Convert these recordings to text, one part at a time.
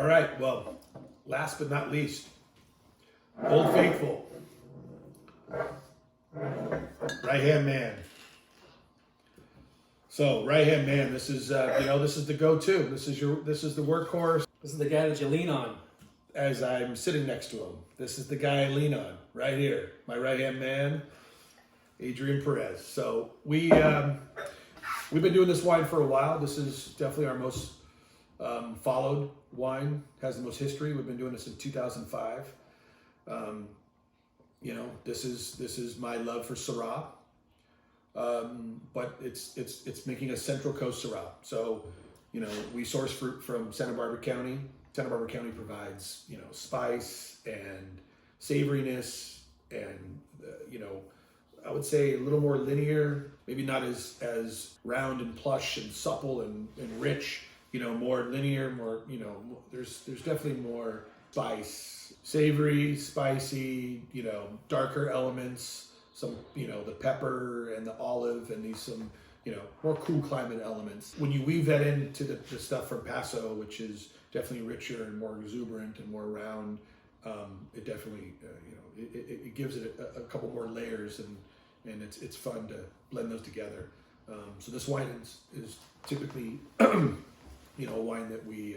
All right, well, last but not least, Old Faithful, Right Hand Man. So, Right Hand Man, this is this is the go-to. This is the workhorse. This is the guy that you lean on. As I'm sitting next to him, this is the guy I lean on right here. My right hand man, Adrian Perez. So we've been doing this wine for a while. This is definitely our most followed wine. Has the most history. We've been doing this since 2005. This is my love for Syrah, but it's making a Central Coast Syrah. So we source fruit from Santa Barbara County. Santa Barbara County provides, spice and savoriness and, I would say a little more linear, maybe not as round and plush and supple and rich, more linear, more, there's definitely more spice, savory, spicy, darker elements, some, the pepper and the olive and these some, more cool climate elements. When you weave that into the stuff from Paso, which is definitely richer and more exuberant and more round, it definitely, it gives it a couple more layers and it's fun to blend those together. So this wine is typically, a wine that we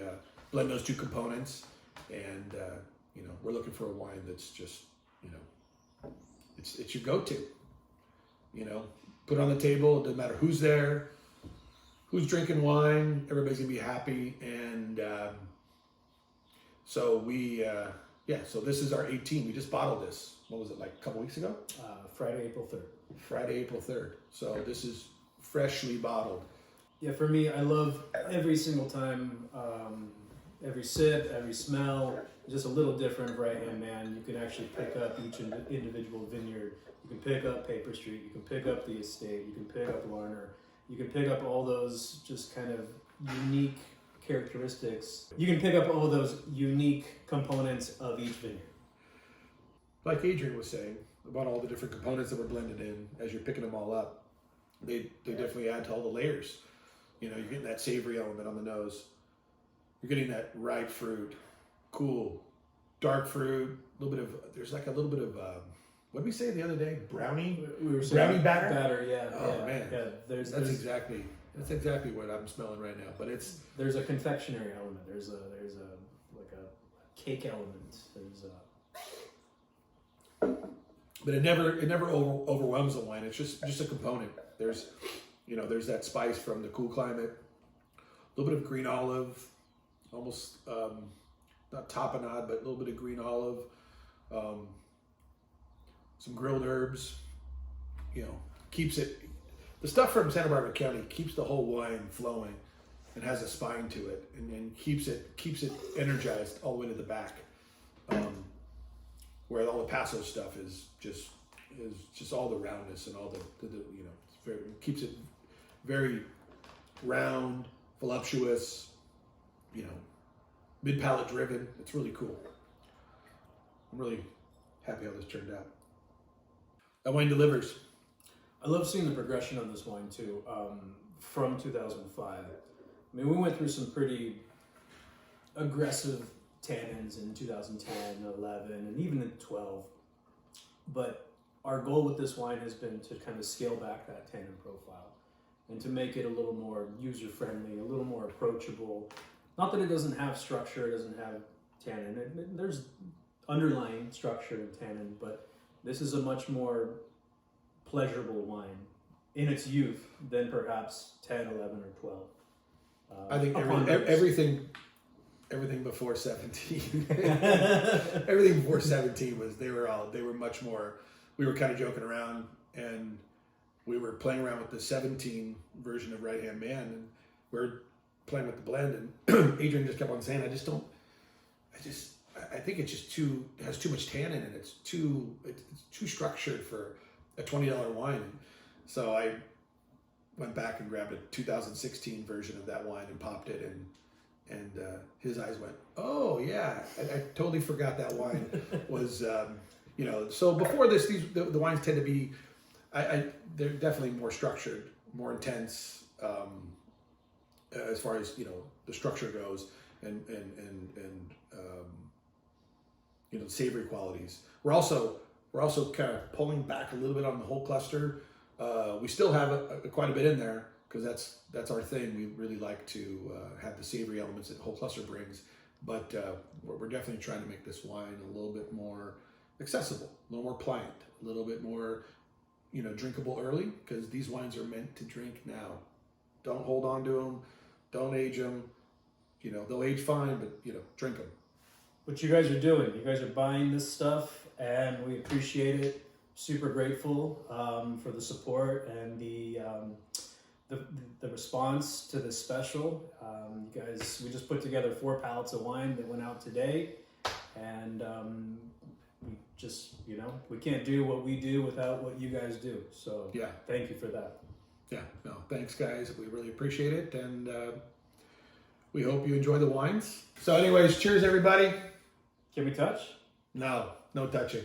blend those two components, and we're looking for a wine that's just, it's your go-to. Put it on the table. It doesn't matter who's there, who's drinking wine. Everybody's gonna be happy. And so so this is our 18. We just bottled this. What was it, like a couple weeks ago? Friday, April 3rd. Friday, April 3rd. So this is freshly bottled. Yeah, for me, I love every single time, every sip, every smell, just a little different of Right Hand Man. You can actually pick up each individual vineyard. You can pick up Paper Street, you can pick up the estate, you can pick up Larner, you can pick up all those just kind of unique characteristics. You can pick up all those unique components of each vineyard. Like Adrian was saying about all the different components that were blended in, as you're picking them all up, they definitely add to all the layers. You're getting that savory element on the nose. You're getting that ripe fruit, cool, dark fruit, there's like a little bit of, what did we say the other day? Brownie? We were saying brownie batter? Batter, yeah. Oh, yeah, man. Yeah, That's exactly what I'm smelling right now. But there's a confectionery element. There's a cake element. But it never overwhelms the wine. It's just a component. There's that spice from the cool climate, a little bit of green olive, almost not tapenade, but a little bit of green olive, some grilled herbs. Keeps it. The stuff from Santa Barbara County keeps the whole wine flowing, and has a spine to it, and keeps it energized all the way to the back. Where all the Paso stuff is just all the roundness and all it keeps it very round, voluptuous, mid palate driven. It's really cool. I'm really happy how this turned out. That wine delivers. I love seeing the progression on this wine too. From 2005, I mean, we went through some pretty aggressive tannins in 2010, 11, and even in 12. But our goal with this wine has been to kind of scale back that tannin profile and to make it a little more user-friendly, a little more approachable. Not that it doesn't have structure, it doesn't have tannin. There's underlying structure in tannin, but this is a much more pleasurable wine in its youth than perhaps 10, 11, or 12. I think everything before 17, everything before 17 they were much more, we were kind of joking around, and we were playing around with the 17 version of Right Hand Man, and we're playing with the blend, and Adrian just kept on saying, I think it's just it has too much tannin, and it's too structured for a $20 wine. So I went back and grabbed a 2016 version of that wine and popped it, and his eyes went, oh yeah, I totally forgot that wine was, so before this, the wines tend to be, they're definitely more structured, more intense, as far as, the structure goes. you know, savory qualities. We're also kind of pulling back a little bit on the whole cluster. We still have quite a bit in there because that's our thing. We really like to have the savory elements that whole cluster brings, but we're definitely trying to make this wine a little bit more accessible, a little more pliant, a little bit more, you know, drinkable early, because these wines are meant to drink now. Don't hold on to them. Don't age them. You know, they'll age fine, but, you know, drink them. What you guys are doing, you guys are buying this stuff, and we appreciate it. Super grateful for the support and the response to this special. You guys, we just put together 4 pallets of wine that went out today, and we just, you know, we can't do what we do without what you guys do. So Yeah. thank you for that. Yeah, no, thanks guys. We really appreciate it, and we hope you enjoy the wines. So anyways, cheers everybody. Can we touch? No touching.